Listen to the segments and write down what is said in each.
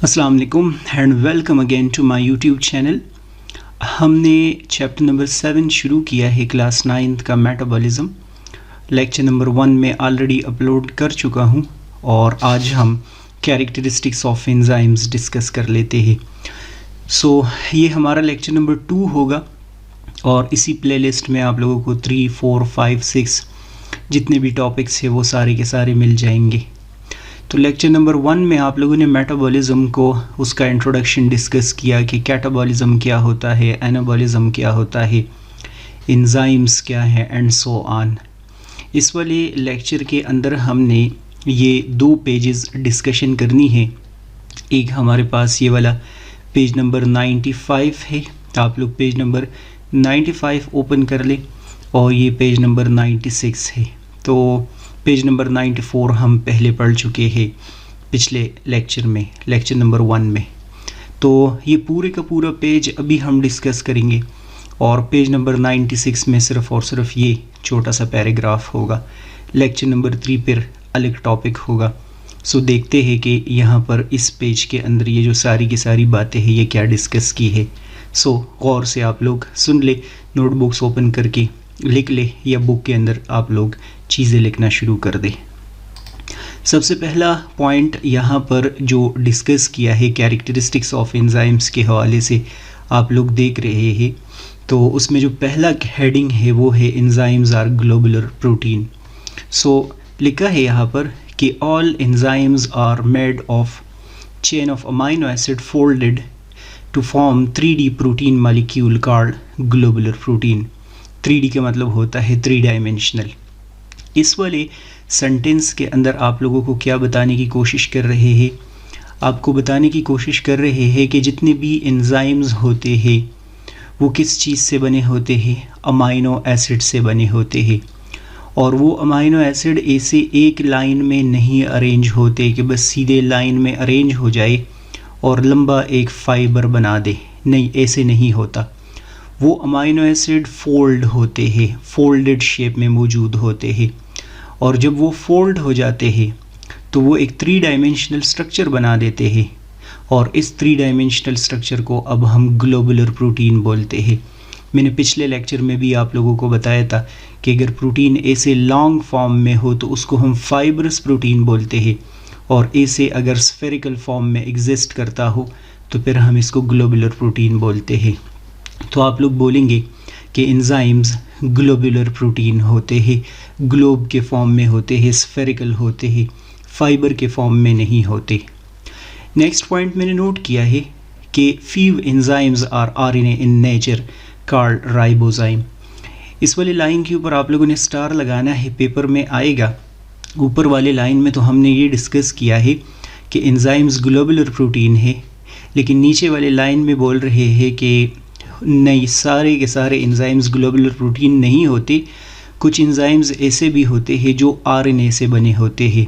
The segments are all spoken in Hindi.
अस्सलाम वालेकुम and welcome again to my YouTube channel. हमने चैप्टर नंबर 7 शुरू किया है क्लास 9th का मेटाबॉलिज्म। लेक्चर नंबर 1 में ऑलरेडी अपलोड कर चुका हूं और आज हम कैरेक्टरिस्टिक्स ऑफ एंजाइम्स डिस्कस कर लेते हैं। ये हमारा लेक्चर नंबर 2 होगा और इसी प्लेलिस्ट में आप लोगों को 3, 4, 5, 6 जितने भी टॉपिक्स हैं वो सारे के सारे मिल जाएंगे। तो लेक्चर नंबर 1 में आप लोगों ने मेटाबॉलिज्म को उसका इंट्रोडक्शन डिस्कस किया कि कैटाबॉलिज्म क्या होता है, एनाबॉलिज्म क्या होता है, एंजाइम्स क्या है एंड सो ऑन। इस वाले लेक्चर के अंदर हमने ये 2 पेजेस डिस्कशन करनी है। एक हमारे पास ये वाला पेज नंबर 95 है, आप लोग पेज नंबर 95 ओपन कर लें और ये पेज नंबर 96 है। तो पेज नंबर 94 हम पहले पढ़ चुके हैं पिछले लेक्चर में, लेक्चर नंबर 1 में। तो ये पूरे का पूरा पेज अभी हम डिस्कस करेंगे और पेज नंबर 96 में सिर्फ और सिर्फ ये छोटा सा पैराग्राफ होगा। लेक्चर नंबर 3 पर अलग टॉपिक होगा। देखते हैं कि यहाँ पर इस पेज के अंदर ये जो सारी की सारी बातें हैं ये क्या डिस्कस की है। गौर से आप लोग सुन ले, नोटबुक्स ओपन करके लिख ले या बुक के अंदर आप लोग चीज़ें लिखना शुरू कर दे। सबसे पहला पॉइंट यहाँ पर जो डिस्कस किया है कैरेक्टरिस्टिक्स ऑफ एंजाइम्स के हवाले से आप लोग देख रहे हैं, तो उसमें जो पहला हेडिंग है वो है एंजाइम्स आर ग्लोबुलर प्रोटीन। लिखा है यहाँ पर कि all enzymes are made of chain of amino acid folded to form 3D protein molecule called globular protein. 3D का मतलब होता है 3 डायमेंशनल। इस वाले सेंटेंस के अंदर आप लोगों को क्या बताने की कोशिश कर रहे हैं? आपको बताने की कोशिश कर रहे हैं कि जितने भी एंजाइम्स होते हैं वो किस चीज़ से बने होते हैं? अमाइनो एसिड से बने होते हैं। और वो अमाइनो एसिड ऐसे एक लाइन में नहीं अरेंज होते कि बस सीधे लाइन में अरेंज हो जाए और लंबा एक फाइबर बना दे। नहीं, ऐसे नहीं होता। वो अमाइनो एसिड फोल्ड होते हैं, फोल्डेड शेप में मौजूद होते हैं और जब वो फोल्ड हो जाते हैं तो वो एक 3 डायमेंशनल स्ट्रक्चर बना देते हैं और इस 3 डायमेंशनल स्ट्रक्चर को अब हम ग्लोबुलर प्रोटीन बोलते हैं। मैंने पिछले लेक्चर में भी आप लोगों को बताया था कि अगर प्रोटीन ऐसे लॉन्ग फॉर्म में हो तो उसको हम फाइब्रस प्रोटीन बोलते हैं और ऐसे अगर स्फेरिकल फॉर्म में एग्जिस्ट करता हो तो फिर हम इसको ग्लोबुलर प्रोटीन बोलते हैं। तो आप लोग बोलेंगे कि एंजाइम्स ग्लोबुलर प्रोटीन होते हैं, ग्लोब के फॉर्म में होते हैं, स्फेरिकल होते हैं, फाइबर के फॉर्म में नहीं होते। नेक्स्ट पॉइंट मैंने नोट किया है कि few enzymes are RNA in nature called ribozyme. इस वाली लाइन के ऊपर आप लोगों ने स्टार लगाना है, पेपर में आएगा। ऊपर वाले लाइन में तो हमने ये डिस्कस किया है कि एंजाइम्स ग्लोबुलर प्रोटीन है, लेकिन नीचे वाले लाइन में बोल रहे हैं कि नहीं, सारे के सारे एंजाइम्स ग्लोबुलर प्रोटीन नहीं होते। कुछ एंजाइम्स ऐसे भी होते हैं जो आरएनए से बने होते हैं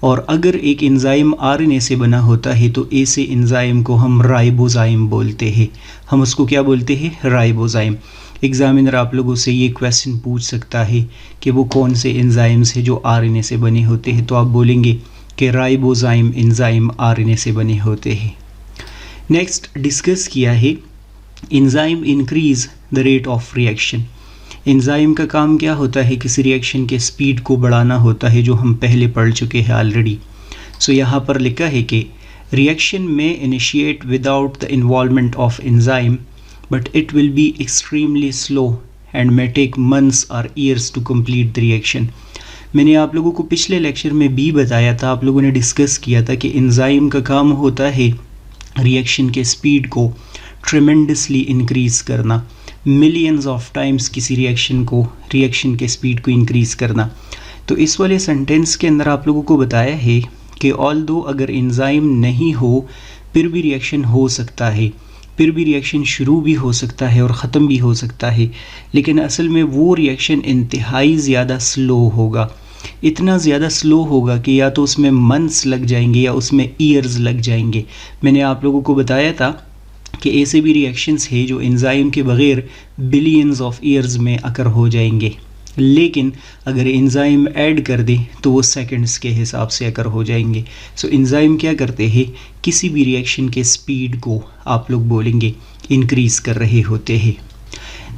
और अगर एक एंजाइम आरएनए से बना होता है तो ऐसे एंजाइम को हम राइबोजाइम बोलते हैं। हम उसको क्या बोलते हैं? राइबोजाइम। एग्जामिनर आप लोगों से ये क्वेश्चन पूछ सकता है कि वो कौन से एंजाइम्स हैं जो आरएनए से बने होते हैं, तो आप बोलेंगे कि राइबोजाइम एंजाइम आरएनए से बने होते हैं। नेक्स्ट डिस्कस किया है enzyme increase the rate of reaction. Enzyme का काम क्या होता है? किसी रिएक्शन के स्पीड को बढ़ाना होता है, जो हम पहले पढ़ चुके हैं ऑलरेडी। यहाँ पर लिखा है कि रिएक्शन में initiate without the involvement of enzyme but it will be extremely slow and may take months और years to complete the reaction. मैंने आप लोगों को पिछले लेक्चर में भी बताया था, आप लोगों ने डिस्कस किया था कि एंजाइम का काम होता है रिएक्शन के स्पीड को ट्रेमेंडसली इंक्रीज़ करना, मिलियंस ऑफ टाइम्स किसी रिएक्शन के स्पीड को इंक्रीज़ करना। तो इस वाले सेंटेंस के अंदर आप लोगों को बताया है कि ऑल्दो अगर एंजाइम नहीं हो फिर भी रिएक्शन हो सकता है, फिर भी रिएक्शन शुरू भी हो सकता है और ख़त्म भी हो सकता है, लेकिन असल में वो रिएक्शन इंतहाई ज़्यादा स्लो होगा। इतना ज़्यादा स्लो होगा कि या तो उसमें मंथ्स लग जाएंगे या उसमें ईयर्स लग जाएंगे। मैंने आप लोगों को बताया था कि ऐसे भी रिएक्शंस है जो एंजाइम के बग़ैर बिलियंस ऑफ ईयर्स में अकर हो जाएंगे। लेकिन अगर एंजाइम ऐड कर दे तो वो सेकंड्स के हिसाब से अकर हो जाएंगे। सो एंजाइम क्या करते हैं, किसी भी रिएक्शन के स्पीड को आप लोग बोलेंगे इंक्रीज़ कर रहे होते हैं।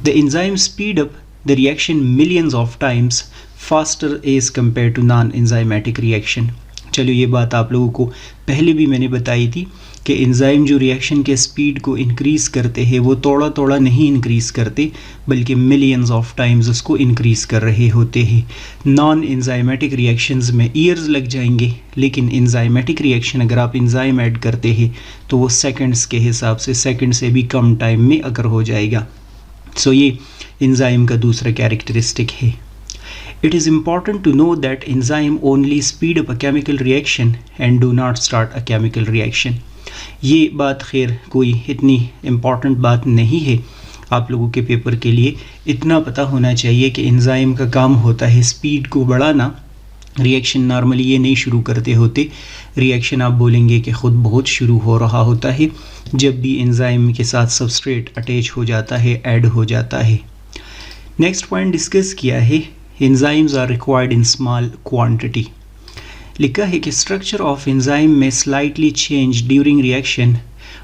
The enzyme speed up the reaction millions of times faster as compare to non enzymatic reaction. चलो ये बात आप लोगों को पहले भी मैंने बताई थी कि एंजाइम जो रिएक्शन के स्पीड को इंक्रीज़ करते हैं वो थोड़ा थोड़ा नहीं इंक्रीज़ करते, बल्कि मिलियंस ऑफ टाइम्स उसको इंक्रीज़ कर रहे होते हैं। नॉन एंजाइमेटिक रिएक्शंस में ईयर्स लग जाएंगे, लेकिन एंजाइमेटिक रिएक्शन अगर आप एंजाइम ऐड करते हैं तो वो सेकंड्स के हिसाब से, सेकंड से भी कम टाइम में अकर हो जाएगा। सो ये एंजाइम का दूसरा कैरेक्टरिस्टिक है। It is important to know that enzyme only speed up a chemical reaction and do not start a chemical reaction. ये बात खैर कोई इतनी इम्पॉर्टेंट बात नहीं है, आप लोगों के पेपर के लिए इतना पता होना चाहिए कि एंजाइम का काम होता है स्पीड को बढ़ाना। रिएक्शन नॉर्मली ये नहीं शुरू करते होते, रिएक्शन आप बोलेंगे कि ख़ुद बहुत शुरू हो रहा होता है जब भी एंजाइम के साथ सबस्ट्रेट अटैच हो जाता है, ऐड हो जाता है। नेक्स्ट पॉइंट डिस्कस किया है, enzymes are required in small quantity. लिखा है कि स्ट्रक्चर ऑफ एंजाइम में slightly change during reaction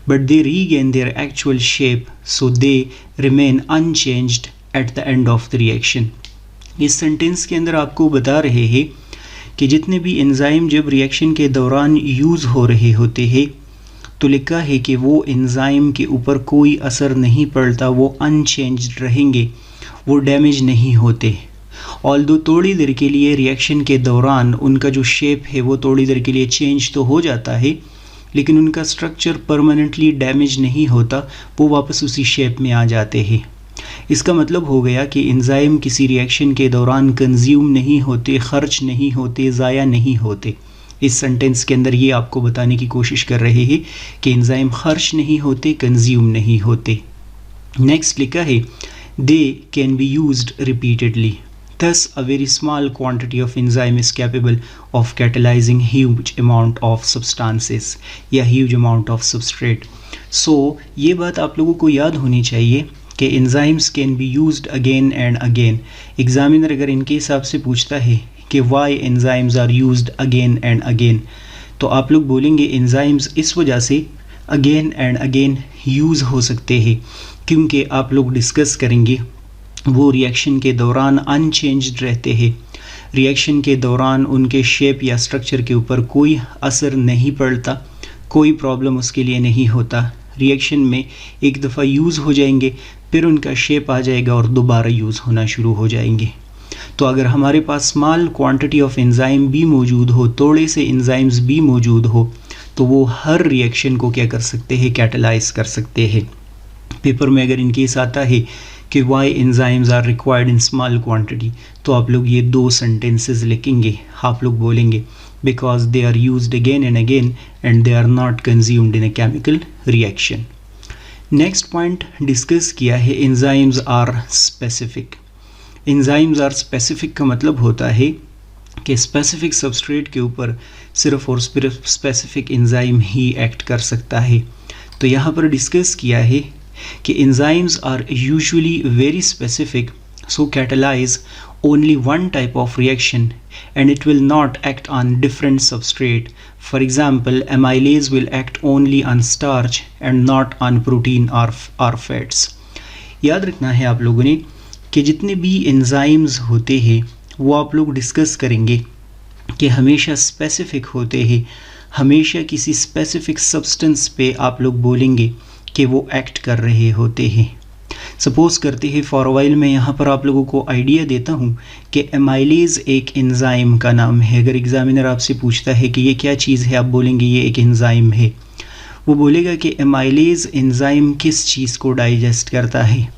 but they regain their actual shape so they remain unchanged at the end of the reaction. इस सेंटेंस के अंदर आपको बता रहे हैं कि जितने भी एंजाइम जब रिएक्शन के दौरान यूज़ हो रहे होते हैं तो लिखा है कि वो एंजाइम के ऊपर कोई असर नहीं पड़ता, वो अनचेंज्ड रहेंगे, वो डैमेज नहीं होते। ऑल्दो थोड़ी देर के लिए रिएक्शन के दौरान उनका जो शेप है वो थोड़ी देर के लिए चेंज तो हो जाता है, लेकिन उनका स्ट्रक्चर परमानेंटली डैमेज नहीं होता, वो वापस उसी शेप में आ जाते हैं। इसका मतलब हो गया कि एंजाइम किसी रिएक्शन के दौरान कंज्यूम नहीं होते, खर्च नहीं होते, ज़ाया नहीं होते। इस सेंटेंस के अंदर ये आपको बताने की कोशिश कर रहे हैं कि एंजाइम खर्च नहीं होते, कंज्यूम नहीं होते। नेक्स्ट लिखा है they can be used repeatedly. Thus, a very small quantity of enzyme is capable of catalyzing huge amount of substances या huge amount of substrate. So, ये बात आप लोगों को याद होनी चाहिए कि enzymes can be used again and again. Examiner अगर इनके हिसाब से पूछता है कि why enzymes are used again and again, तो आप लोग बोलेंगे enzymes इस वजह से again and again यूज़ हो सकते हैं क्योंकि आप लोग डिस्कस करेंगे वो रिएक्शन के दौरान अनचेंज्ड रहते हैं, रिएक्शन के दौरान उनके शेप या स्ट्रक्चर के ऊपर कोई असर नहीं पड़ता, कोई प्रॉब्लम उसके लिए नहीं होता। रिएक्शन में एक दफ़ा यूज़ हो जाएंगे, फिर उनका शेप आ जाएगा और दोबारा यूज़ होना शुरू हो जाएंगे। तो अगर हमारे पास स्मॉल क्वांटिटी ऑफ एंजाइम भी मौजूद हो, थोड़े से एंजाइम्स भी मौजूद हो, तो वो हर रिएक्शन को क्या कर सकते हैं, कैटलाइज कर सकते हैं। पेपर में अगर इनकेस आता है कि why enzymes are required in small quantity, तो आप लोग ये दो सेंटेंसेस लिखेंगे। आप लोग बोलेंगे because they are used again and again and they are not consumed in a chemical reaction. Next point discuss किया है enzymes are specific. Enzymes are specific का मतलब होता है कि स्पेसिफिक सबस्ट्रेट के ऊपर सिर्फ और सिर्फ स्पेसिफिक एंजाइम ही एक्ट कर सकता है। तो यहाँ पर डिस्कस किया है कि enzymes are usually very specific, so catalyze only one type of reaction and it will not act on different substrate. For example, amylase will act only on starch and not on protein or fats. याद रखना है आप लोगों ने कि जितने भी enzymes होते हैं वो आप लोग डिस्कस करेंगे कि हमेशा स्पेसिफिक होते हैं, हमेशा किसी स्पेसिफिक सब्सटेंस पे आप लोग बोलेंगे कि वो एक्ट कर रहे होते हैं। सपोज़ करते हैं फॉर वाइल मैं यहाँ पर आप लोगों को आइडिया देता हूँ कि एमाइलेज एक एंजाइम का नाम है। अगर एग्जामिनर आपसे पूछता है कि ये क्या चीज़ है, आप बोलेंगे ये एक एंजाइम है। वो बोलेगा कि एमाइलेज एंजाइम किस चीज़ को डाइजेस्ट करता है,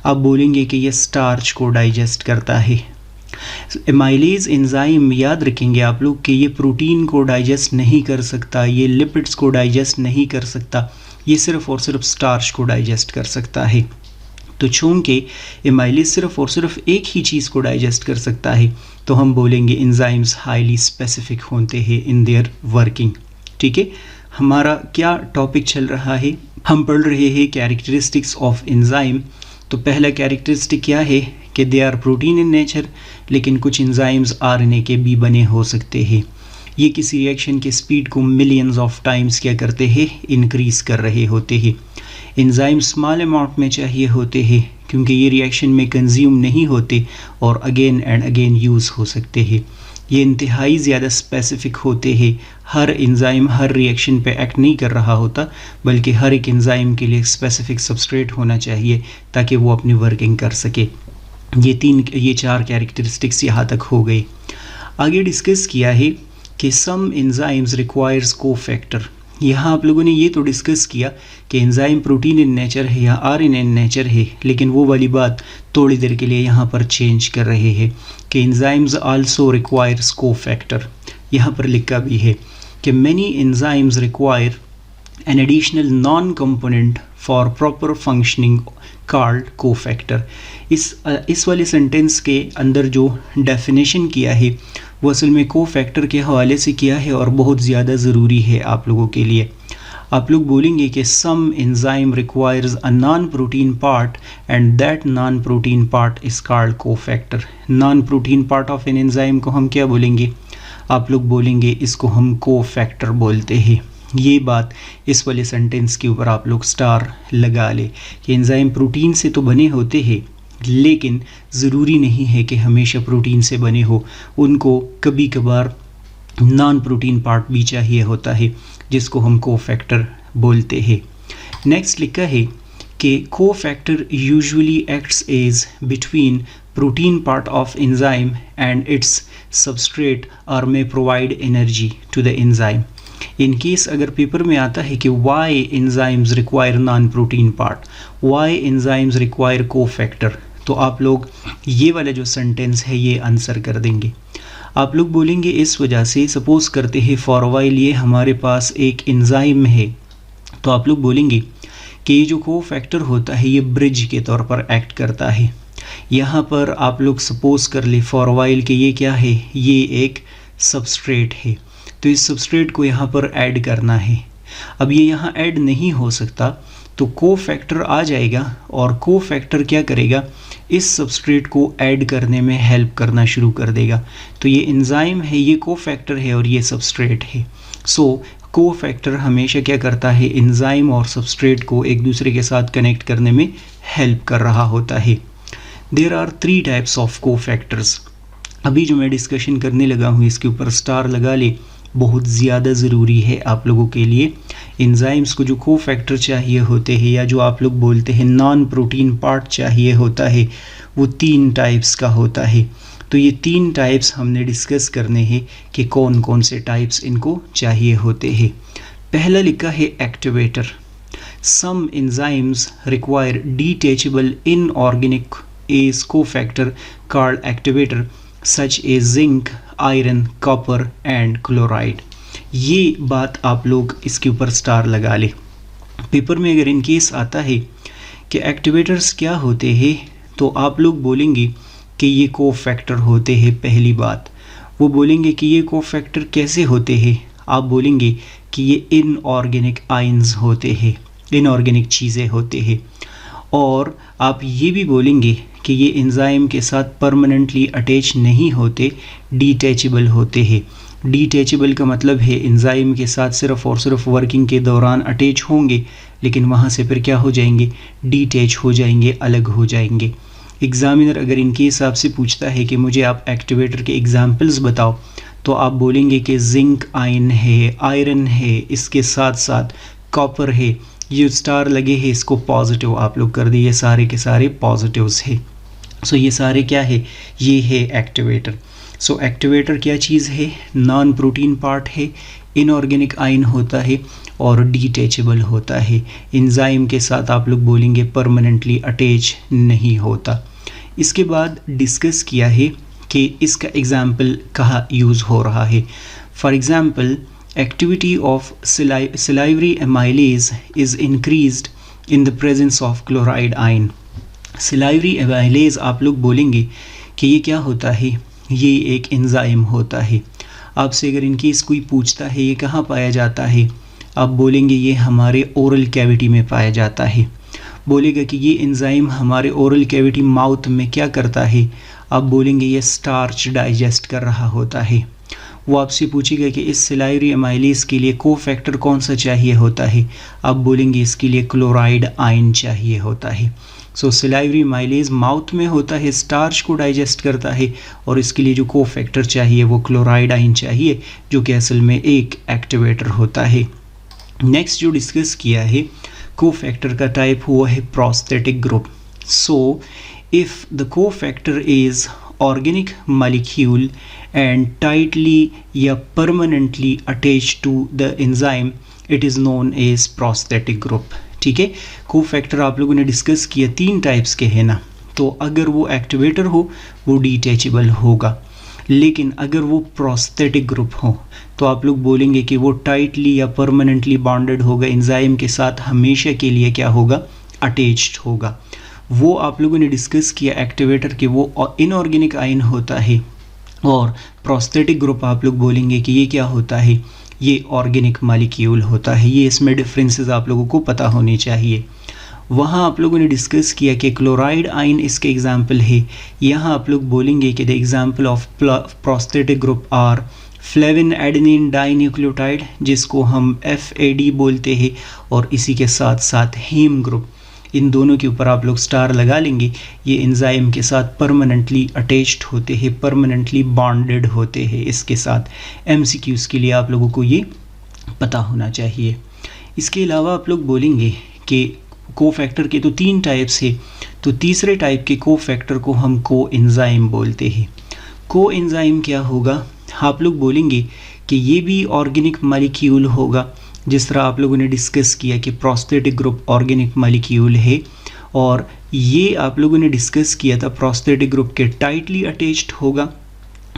आप बोलेंगे कि ये स्टार्च को डाइजेस्ट करता है। एमाइलेज एंजाइम याद रखेंगे आप लोग कि ये प्रोटीन को डाइजेस्ट नहीं कर सकता, ये लिपिड्स को डाइजेस्ट नहीं कर सकता, ये सिर्फ और सिर्फ स्टार्च को डाइजेस्ट कर सकता है। तो चूँकि एमाइलेज सिर्फ और सिर्फ एक ही चीज़ को डाइजेस्ट कर सकता है, तो हम बोलेंगे एंजाइम्स हाईली स्पेसिफिक होते हैं इन देयर वर्किंग। ठीक है, हमारा क्या टॉपिक चल रहा है, हम पढ़ रहे हैं कैरेक्टरिस्टिक्स ऑफ एंजाइम। तो पहला कैरेक्टरिस्टिक क्या है कि they are protein in nature, लेकिन कुछ एंजाइम्स आरएनए के भी बने हो सकते हैं। ये किसी रिएक्शन के स्पीड को मिलियंस ऑफ टाइम्स क्या करते हैं, इंक्रीज़ कर रहे होते हैं। एंजाइम स्मॉल अमाउंट में चाहिए होते हैं क्योंकि ये रिएक्शन में कंज्यूम नहीं होते और अगेन एंड अगेन यूज़ हो सकते हैं। ये इंतहाई ज़्यादा स्पेसिफिक होते हैं। हर एंजाइम हर रिएक्शन पे एक्ट नहीं कर रहा होता, बल्कि हर एक एंजाइम के लिए स्पेसिफिक सबस्ट्रेट होना चाहिए ताकि वो अपनी वर्किंग कर सके। ये चार कैरेक्टरिस्टिक्स यहाँ तक हो गई। आगे डिस्कस किया है कि सम एंजाइम्स रिक्वायर्स कोफैक्टर। यहाँ आप लोगों ने ये तो डिस्कस किया कि एंजाइम प्रोटीन इन नेचर है या आरएनए इन नेचर है, लेकिन वो वाली बात थोड़ी देर के लिए यहाँ पर चेंज कर रहे हैं कि एंजाइम्स आल्सो रिक्वायर्स कोफैक्टर। यहाँ पर लिखा भी है कि many enzymes require an additional non component for proper functioning called cofactor. इस वाले सेंटेंस के अंदर जो डेफिनेशन किया है वो असल में कोफैक्टर के हवाले से किया है और बहुत ज़्यादा ज़रूरी है आप लोगों के लिए। आप लोग बोलेंगे कि some enzyme requires a non protein part and that non protein part is called cofactor. Non protein part of an enzyme को हम क्या बोलेंगे, आप लोग बोलेंगे इसको हम कोफैक्टर बोलते हैं। ये बात इस वाले सेंटेंस के ऊपर आप लोग स्टार लगा ले कि एंजाइम प्रोटीन से तो बने होते हैं, लेकिन ज़रूरी नहीं है कि हमेशा प्रोटीन से बने हो, उनको कभी कभार नॉन प्रोटीन पार्ट भी चाहिए होता है जिसको हम कोफैक्टर बोलते हैं। नेक्स्ट लिखा है कि cofactor usually acts as between protein part of enzyme and its substrate और may provide energy to the enzyme. In case अगर पेपर में आता है कि why enzymes require non protein part, why enzymes require cofactor, तो आप लोग ये वाला जो सेंटेंस है ये आंसर कर देंगे। आप लोग बोलेंगे इस वजह से, सपोज करते हैं फॉर वाइल ये हमारे पास एक एंजाइम है, तो आप लोग बोलेंगे कि ये जो कोफैक्टर होता है ये ब्रिज के तौर पर एक्ट करता है। यहाँ पर आप लोग सपोज कर ले फॉर वाइल कि ये क्या है, ये एक सबस्ट्रेट है, तो इस सबस्ट्रेट को यहाँ पर ऐड करना है। अब ये यहाँ ऐड नहीं हो सकता तो कोफैक्टर आ जाएगा और कोफैक्टर क्या करेगा, इस सबस्ट्रेट को ऐड करने में हेल्प करना शुरू कर देगा। तो ये एंजाइम है, ये कोफैक्टर है और ये सबस्ट्रेट है। सो कोफैक्टर हमेशा क्या करता है, एंजाइम और सबस्ट्रेट को एक दूसरे के साथ कनेक्ट करने में हेल्प कर रहा होता है। There are 3 types of cofactors. अभी जो मैं डिस्कशन करने लगा हूँ इसके ऊपर स्टार लगा ले, बहुत ज़्यादा ज़रूरी है आप लोगों के लिए। एंजाइम्स को जो कोफैक्टर चाहिए होते हैं या जो आप लोग बोलते हैं नॉन प्रोटीन पार्ट चाहिए होता है, वो 3 टाइप्स का होता है। तो ये 3 टाइप्स हमने डिस्कस करने हैं कि कौन कौन से टाइप्स इनको चाहिए होते हैं। पहला लिखा है activator. Some enzymes require detachable inorganic as cofactor called activator such a zinc, iron, copper and chloride. ये बात आप लोग इसके ऊपर स्टार लगा ले। पेपर में अगर इन केस आता है कि एक्टिवेटर्स क्या होते हैं, तो आप लोग बोलेंगे कि ये कोफैक्टर होते हैं। पहली बात वो बोलेंगे कि ये कोफैक्टर कैसे होते हैं, आप बोलेंगे कि ये इनऑर्गेनिक आयंस होते हैं, इनऑर्गेनिक चीज़ें होते हैं। और आप ये भी बोलेंगे कि ये एंजाइम के साथ परमानेंटली अटैच नहीं होते, डिटैचेबल होते हैं। डिटैचेबल का मतलब है एंजाइम के साथ सिर्फ और सिर्फ वर्किंग के दौरान अटैच होंगे, लेकिन वहाँ से फिर क्या हो जाएंगे, डिटैच हो जाएंगे, अलग हो जाएंगे। एग्जामिनर अगर इन केस आपसे पूछता है कि मुझे आप एक्टिवेटर के एग्जाम्पल्स बताओ, तो आप बोलेंगे कि जिंक आयन है, आयरन है, इसके साथ साथ कॉपर है। ये स्टार लगे हैं इसको पॉजिटिव आप लोग कर दिए, ये सारे के सारे पॉजिटिव्स है। सो ये सारे क्या है, ये है एक्टिवेटर। सो एक्टिवेटर क्या चीज़ है, नॉन प्रोटीन पार्ट है, इनऑर्गेनिक आयन होता है और डिटैचेबल होता है। एंजाइम के साथ आप लोग बोलेंगे परमानेंटली अटैच नहीं होता। इसके बाद डिस्कस किया है कि इसका एग्जाम्पल कहाँ यूज़ हो रहा है। For example, activity of salivary amylase is increased in the presence of chloride ion. salivary amylase आप लोग बोलेंगे कि ये क्या होता है, ये एक एंजाइम होता है। आपसे अगर इनकेस कोई पूछता है ये कहाँ पाया जाता है, आप बोलेंगे ये हमारे ओरल कैविटी में पाया जाता है। बोलेगा कि ये एंजाइम हमारे ओरल कैविटी माउथ में क्या करता है, आप बोलेंगे ये स्टार्च डाइजेस्ट कर रहा होता है। वो आपसे पूछेगा कि इस सिलायरी एमाइलेज के लिए कोफैक्टर कौन सा चाहिए होता है, आप बोलेंगे इसके लिए क्लोराइड आयन चाहिए होता है। सो सिलायरी एमाइलेज माउथ में होता है, स्टार्च को डाइजेस्ट करता है, और इसके लिए जो कोफैक्टर चाहिए वो क्लोराइड आयन चाहिए, जो कि असल में एक एक्टिवेटर होता है। नेक्स्ट जो डिस्कस किया है कोफैक्टर का टाइप, हुआ है prosthetic group. So if the cofactor is organic molecule and tightly या permanently attached to the enzyme, it is known as prosthetic group। ठीक है, कोफैक्टर आप लोगों ने डिस्कस किया 3 टाइप्स के हैं ना, तो अगर वो एक्टिवेटर हो वो डिटैचेबल होगा, लेकिन अगर वो प्रोस्थेटिक ग्रुप हो तो आप लोग बोलेंगे कि वो टाइटली या परमानेंटली बॉन्डेड होगा, एंजाइम के साथ हमेशा के लिए क्या होगा, अटैच्ड होगा। वो आप लोगों ने डिस्कस किया एक्टिवेटर के वो इनऑर्गेनिक आयन होता है, और प्रोस्थेटिक ग्रुप आप लोग बोलेंगे कि ये क्या होता है, ये ऑर्गेनिक मॉलिक्यूल होता है। ये इसमें डिफरेंसेस आप लोगों को पता होने चाहिए। वहाँ आप लोगों ने डिस्कस किया कि क्लोराइड आयन इसके एग्जाम्पल है। यहाँ आप लोग बोलेंगे कि the example of prosthetic group are flavin adenine dinucleotide, जिसको हम FAD बोलते हैं, और इसी के साथ साथ हीम ग्रुप। इन दोनों के ऊपर आप लोग स्टार लगा लेंगे। ये एंजाइम के साथ परमानेंटली अटैच्ड होते हैं, परमानेंटली बॉन्डेड होते हैं। इसके साथ MCQs के लिए आप लोगों को ये पता होना चाहिए। इसके अलावा आप लोग बोलेंगे कि कोफैक्टर के तो 3 टाइप्स है, तो तीसरे टाइप के कोफैक्टर को हम कोएंजाइम बोलते हैं। कोएंजाइम क्या होगा, आप लोग बोलेंगे कि ये भी ऑर्गेनिक मॉलिक्यूल होगा, जिस तरह आप लोगों ने डिस्कस किया कि प्रोस्थेटिक ग्रुप ऑर्गेनिक मॉलिक्यूल है, और ये आप लोगों ने डिस्कस किया था प्रोस्थेटिक ग्रुप के टाइटली अटैच्ड होगा।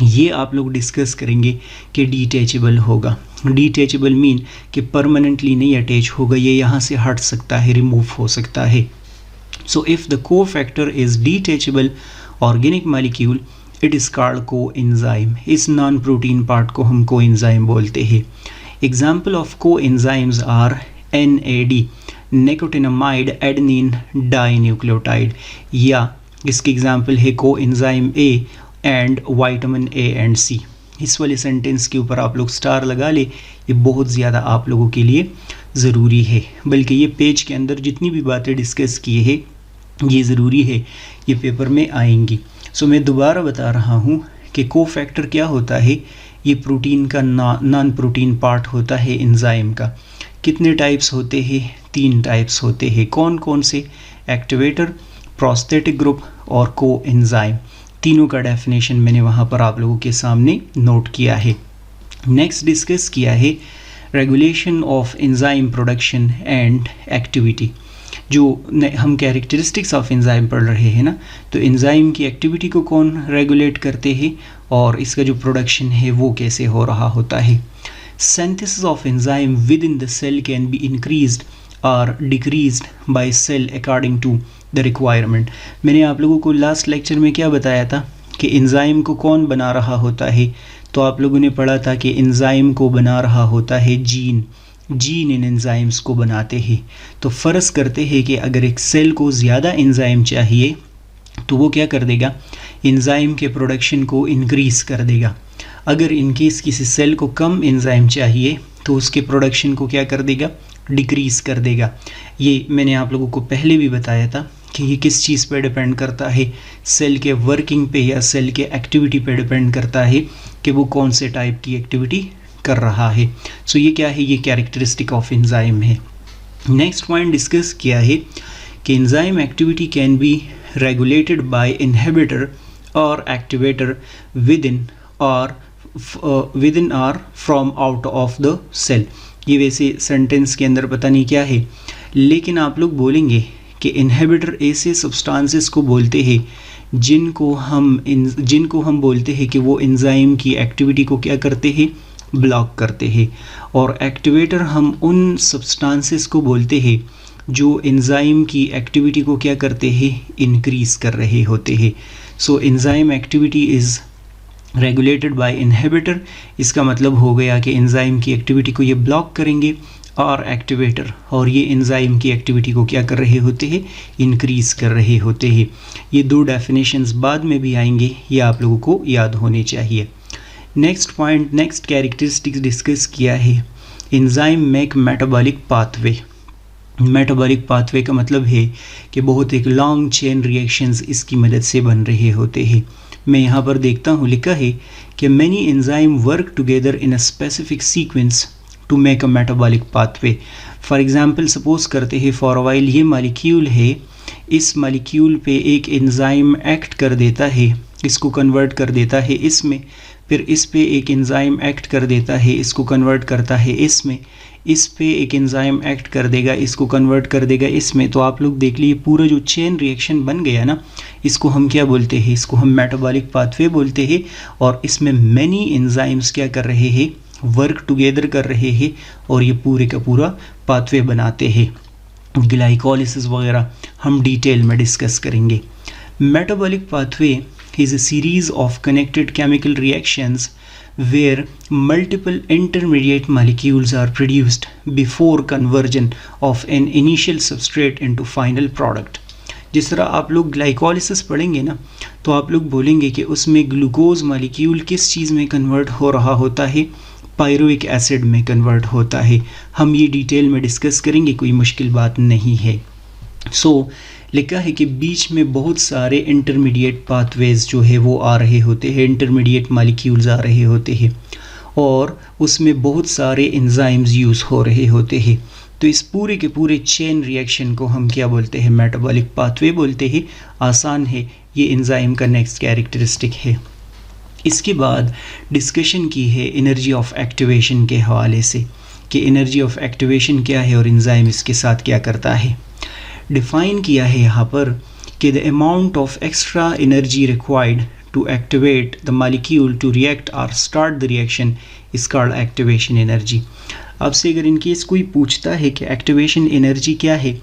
ये आप लोग डिस्कस करेंगे कि डिटैचेबल होगा। डिटैचेबल मीन कि परमानेंटली नहीं अटैच होगा, ये यहाँ से हट सकता है, रिमूव हो सकता है। So if the cofactor is detachable organic molecule, it is called coenzyme. इस नॉन प्रोटीन पार्ट को हम कोएंजाइम बोलते हैं। Example of coenzymes are NAD, nicotinamide adenine dinucleotide, या इसके एग्जाम्पल है coenzyme A and vitamin A and C। इस वाले सेंटेंस के ऊपर आप लोग स्टार लगा ले, ये बहुत ज़्यादा आप लोगों के लिए ज़रूरी है, बल्कि ये पेज के अंदर जितनी भी बातें डिस्कस किए हैं ये ज़रूरी है, ये पेपर में आएंगी। सो मैं दोबारा बता रहा हूँ कि कोफैक्टर क्या होता है, ये प्रोटीन का नॉन प्रोटीन पार्ट होता है एंजाइम का। कितने टाइप्स होते हैं, 3 टाइप्स होते हैं। कौन कौन से, एक्टिवेटर, प्रोस्थेटिक ग्रुप और कोएंजाइम। तीनों का डेफिनेशन मैंने वहाँ पर आप लोगों के सामने नोट किया है। नेक्स्ट डिस्कस किया है regulation of enzyme production and activity. जो हम कैरेक्टरिस्टिक्स ऑफ एंजाइम पढ़ रहे हैं ना, तो एंजाइम की एक्टिविटी को कौन रेगुलेट करते हैं, और इसका जो प्रोडक्शन है वो कैसे हो रहा होता है। Synthesis of enzyme within the cell can be increased और decreased by cell according to the requirement. मैंने आप लोगों को लास्ट लेक्चर में क्या बताया था कि एंजाइम को कौन बना रहा होता है, तो आप लोगों ने पढ़ा था कि एंजाइम को बना रहा होता है जीन इन एंजाइम्स को बनाते हैं। तो फ़र्ज़ करते हैं कि अगर एक सेल को ज़्यादा एंजाइम चाहिए तो वो क्या कर देगा, एंजाइम के प्रोडक्शन को इंक्रीज़ कर देगा। अगर इनकेस किसी सेल को कम एंजाइम चाहिए तो उसके प्रोडक्शन को क्या कर देगा, डिक्रीज़ कर देगा। ये मैंने आप लोगों को पहले भी बताया था कि ये किस चीज़ पे डिपेंड करता है, सेल के वर्किंग पे या सेल के एक्टिविटी पे डिपेंड करता है कि वो कौन से टाइप की एक्टिविटी कर रहा है। सो ये क्या है, ये कैरेक्टरिस्टिक ऑफ एंजाइम है। नेक्स्ट पॉइंट डिस्कस किया है कि enzyme activity can be regulated by inhibitor और एक्टिवेटर विद इन और from out of the cell. ये वैसे सेंटेंस के अंदर पता नहीं क्या है, लेकिन आप लोग बोलेंगे कि इनहिबिटर ऐसे सब्सटेंसेस को बोलते हैं जिनको हम बोलते हैं कि वो एंजाइम की एक्टिविटी को क्या करते हैं, ब्लॉक करते हैं, और एक्टिवेटर हम उन सब्सटेंसेस को बोलते हैं जो एंजाइम की एक्टिविटी को क्या करते हैं, इंक्रीज कर रहे होते हैं। So enzyme activity is regulated by inhibitor. इसका मतलब हो गया कि एंजाइम की एक्टिविटी को ये ब्लॉक करेंगे आर एक्टिवेटर, और ये एंजाइम की एक्टिविटी को क्या कर रहे होते हैं, इंक्रीज़ कर रहे होते हैं। ये दो डेफिनेशंस बाद में भी आएंगे, ये आप लोगों को याद होने चाहिए। Next point, next characteristics discuss किया है, enzyme make metabolic pathway. Metabolic pathway का मतलब है कि बहुत एक लॉन्ग चेन रिएक्शंस इसकी मदद से बन रहे होते हैं। मैं यहाँ पर देखता हूँ, लिखा है कि many enzyme work together in a specific sequence to make a metabolic pathway. For example suppose करते हैं फॉर अ व्हाइल ये मॉलिक्यूल है, इस मॉलिक्यूल पे एक एंजाइम एक्ट कर देता है, इसको कन्वर्ट कर देता है इसमें, फिर इस पे एक एंजाइम एक्ट कर देता है, इसको कन्वर्ट करता है इसमें, इस पे एक एंजाइम एक्ट कर देगा, इसको कन्वर्ट कर देगा इसमें। तो आप लोग देख लीजिए पूरा जो चेन रिएक्शन बन गया ना, इसको हम क्या बोलते हैं, इसको हम मेटाबॉलिक पाथवे बोलते हैं। और इसमें मैनी एंजाइम्स क्या कर रहे हैं, वर्क टुगेदर कर रहे हैं और ये पूरे का पूरा पाथवे बनाते हैं। ग्लाइकोलिसिस वगैरह हम डिटेल में डिस्कस करेंगे। Metabolic pathway is a series of connected chemical reactions where multiple intermediate molecules are produced before conversion of an initial substrate into final product। जिस तरह आप लोग ग्लाइकोलिसिस पढ़ेंगे ना, तो आप लोग बोलेंगे कि उसमें ग्लूकोज मॉलिक्यूल किस चीज़ में कन्वर्ट हो रहा होता है, पायरुविक एसिड में कन्वर्ट होता है। हम ये डिटेल में डिस्कस करेंगे, कोई मुश्किल बात नहीं है। लिखा है कि बीच में बहुत सारे इंटरमीडिएट पाथवेज जो है वो आ रहे होते हैं, इंटरमीडिएट मॉलिक्यूल्स आ रहे होते हैं और उसमें बहुत सारे एंजाइम्स यूज़ हो रहे होते हैं। तो इस पूरे के पूरे चेन रिएक्शन को हम क्या बोलते हैं, मेटाबॉलिक पाथवे बोलते हैं। आसान है, ये एंजाइम का नेक्स्ट कैरेक्टरिस्टिक है। इसके बाद डिस्कशन की है एनर्जी ऑफ एक्टिवेशन के हवाले से कि एनर्जी ऑफ एक्टिवेशन क्या है और एंजाइम इसके साथ क्या करता है। डिफाइन किया है यहाँ पर कि the amount of extra energy required to activate the molecule to react और start the reaction is called activation energy. आपसे अगर इनकेस कोई पूछता है कि एक्टिवेशन एनर्जी क्या है,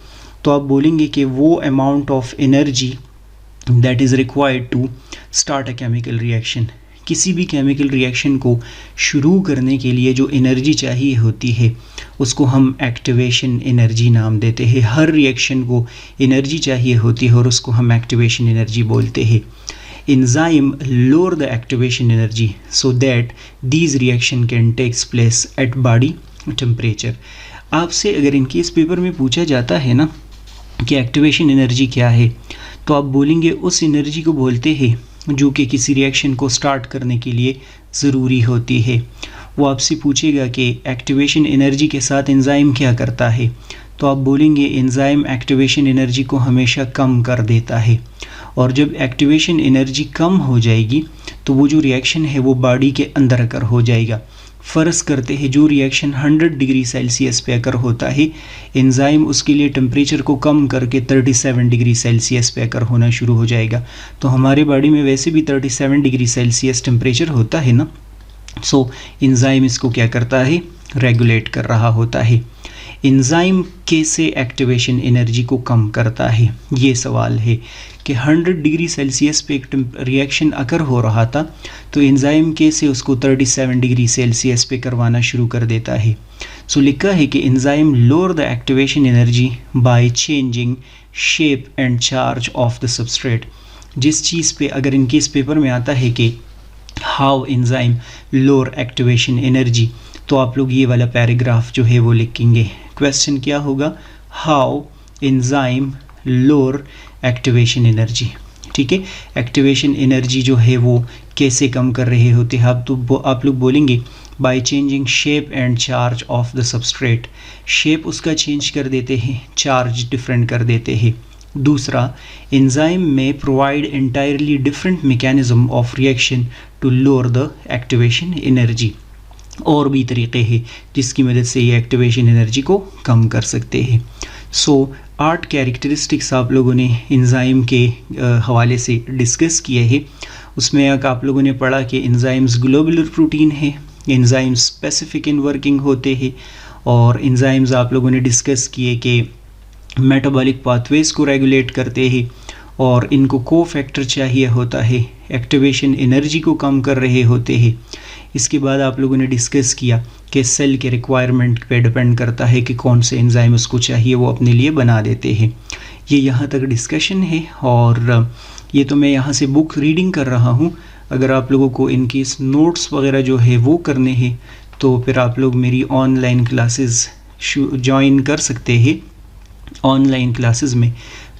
तो आप बोलेंगे कि वो amount of energy that is required to start a chemical reaction. किसी भी केमिकल रिएक्शन को शुरू करने के लिए जो एनर्जी चाहिए होती है उसको हम एक्टिवेशन एनर्जी नाम देते हैं। हर रिएक्शन को एनर्जी चाहिए होती है और उसको हम एक्टिवेशन एनर्जी बोलते हैं। Enzyme lower the activation energy so that these reaction can takes place at body temperature. आपसे अगर इनके इस पेपर में पूछा जाता है ना कि एक्टिवेशन एनर्जी क्या है, तो आप बोलेंगे उस एनर्जी को बोलते हैं जो कि किसी रिएक्शन को स्टार्ट करने के लिए ज़रूरी होती है। वो आपसे पूछेगा कि एक्टिवेशन एनर्जी के साथ एंजाइम क्या करता है, तो आप बोलेंगे एंजाइम एक्टिवेशन एनर्जी को हमेशा कम कर देता है। और जब एक्टिवेशन एनर्जी कम हो जाएगी तो वो जो रिएक्शन है वो बॉडी के अंदर अकर हो जाएगा। फ़र्ज़ करते हैं जो रिएक्शन 100 डिग्री सेल्सियस पे अकर होता है, एंजाइम उसके लिए टेम्परेचर को कम करके 37 डिग्री सेल्सियस पे अकर होना शुरू हो जाएगा। तो हमारे बॉडी में वैसे भी 37 डिग्री सेल्सियस टेम्परेचर होता है ना, सो एंजाइम इसको क्या करता है, रेगुलेट कर रहा होता है। एंजाइम कैसे एक्टिवेशन एनर्जी को कम करता है, ये सवाल है कि 100 डिग्री सेल्सियस पे एक रिएक्शन अकर हो रहा था, तो एंजाइम कैसे उसको 37 डिग्री सेल्सियस पे करवाना शुरू कर देता है। सो लिखा है कि enzyme lower the activation energy by changing shape and charge of the substrate. जिस चीज़ पे अगर इनके इस पेपर में आता है कि how enzyme lower activation energy, तो आप लोग ये वाला पैराग्राफ जो है वो लिखेंगे। क्वेश्चन क्या होगा, how enzyme lower activation energy. ठीक है, एक्टिवेशन एनर्जी जो है वो कैसे कम कर रहे होते हैं आप लोग बोलेंगे by changing shape and charge of the substrate. Shape उसका चेंज कर देते हैं, चार्ज डिफरेंट कर देते हैं। दूसरा, एंजाइम में provide entirely different mechanism of reaction to lower the activation energy. और भी तरीक़े हैं जिसकी मदद से ये एक्टिवेशन एनर्जी को कम कर सकते हैं। सो 8 कैरेक्टरिस्टिक्स आप लोगों ने एंजाइम के हवाले से डिस्कस किए हैं। उसमें आप लोगों ने पढ़ा कि एंजाइम्स ग्लोबुलर प्रोटीन है, एंजाइम्स स्पेसिफिक इन वर्किंग होते हैं, और एंजाइम्स आप लोगों ने डिस्कस किए कि मेटाबॉलिक पाथवेज को रेगुलेट करते हैं और इनको को फैक्टर चाहिए होता है, एक्टिवेशन एनर्जी को कम कर रहे होते हैं। इसके बाद आप लोगों ने डिस्कस किया कि सेल के रिक्वायरमेंट पे डिपेंड करता है कि कौन से एंजाइम उसको चाहिए, वो अपने लिए बना देते हैं। ये यहाँ तक डिस्कशन है और ये तो मैं यहाँ से बुक रीडिंग कर रहा हूँ। अगर आप लोगों को इनकेस नोट्स वगैरह जो है वो करने हैं तो फिर आप लोग मेरी ऑनलाइन क्लासेस ज्वाइन कर सकते हैं। ऑनलाइन क्लासेस में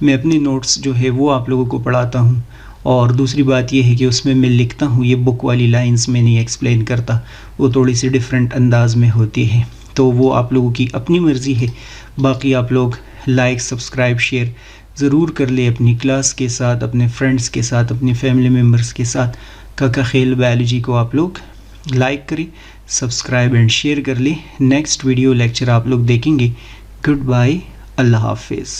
मैं अपने नोट्स जो है वो आप लोगों को पढ़ाता हूँ और दूसरी बात ये है कि उसमें मैं लिखता हूँ, ये बुक वाली लाइंस में नहीं एक्सप्लेन करता, वो थोड़ी सी डिफरेंट अंदाज में होती है, तो वो आप लोगों की अपनी मर्ज़ी है। बाकी आप लोग लाइक सब्सक्राइब शेयर ज़रूर कर ले अपनी क्लास के साथ, अपने फ्रेंड्स के साथ, अपनी फैमिली मेम्बर्स के साथ। काका खेल बायोलॉजी को आप लोग लाइक करें, सब्सक्राइब एंड शेयर कर ले। नेक्स्ट वीडियो लेक्चर आप लोग देखेंगे। गुड बाय, अल्लाह हाफिज़।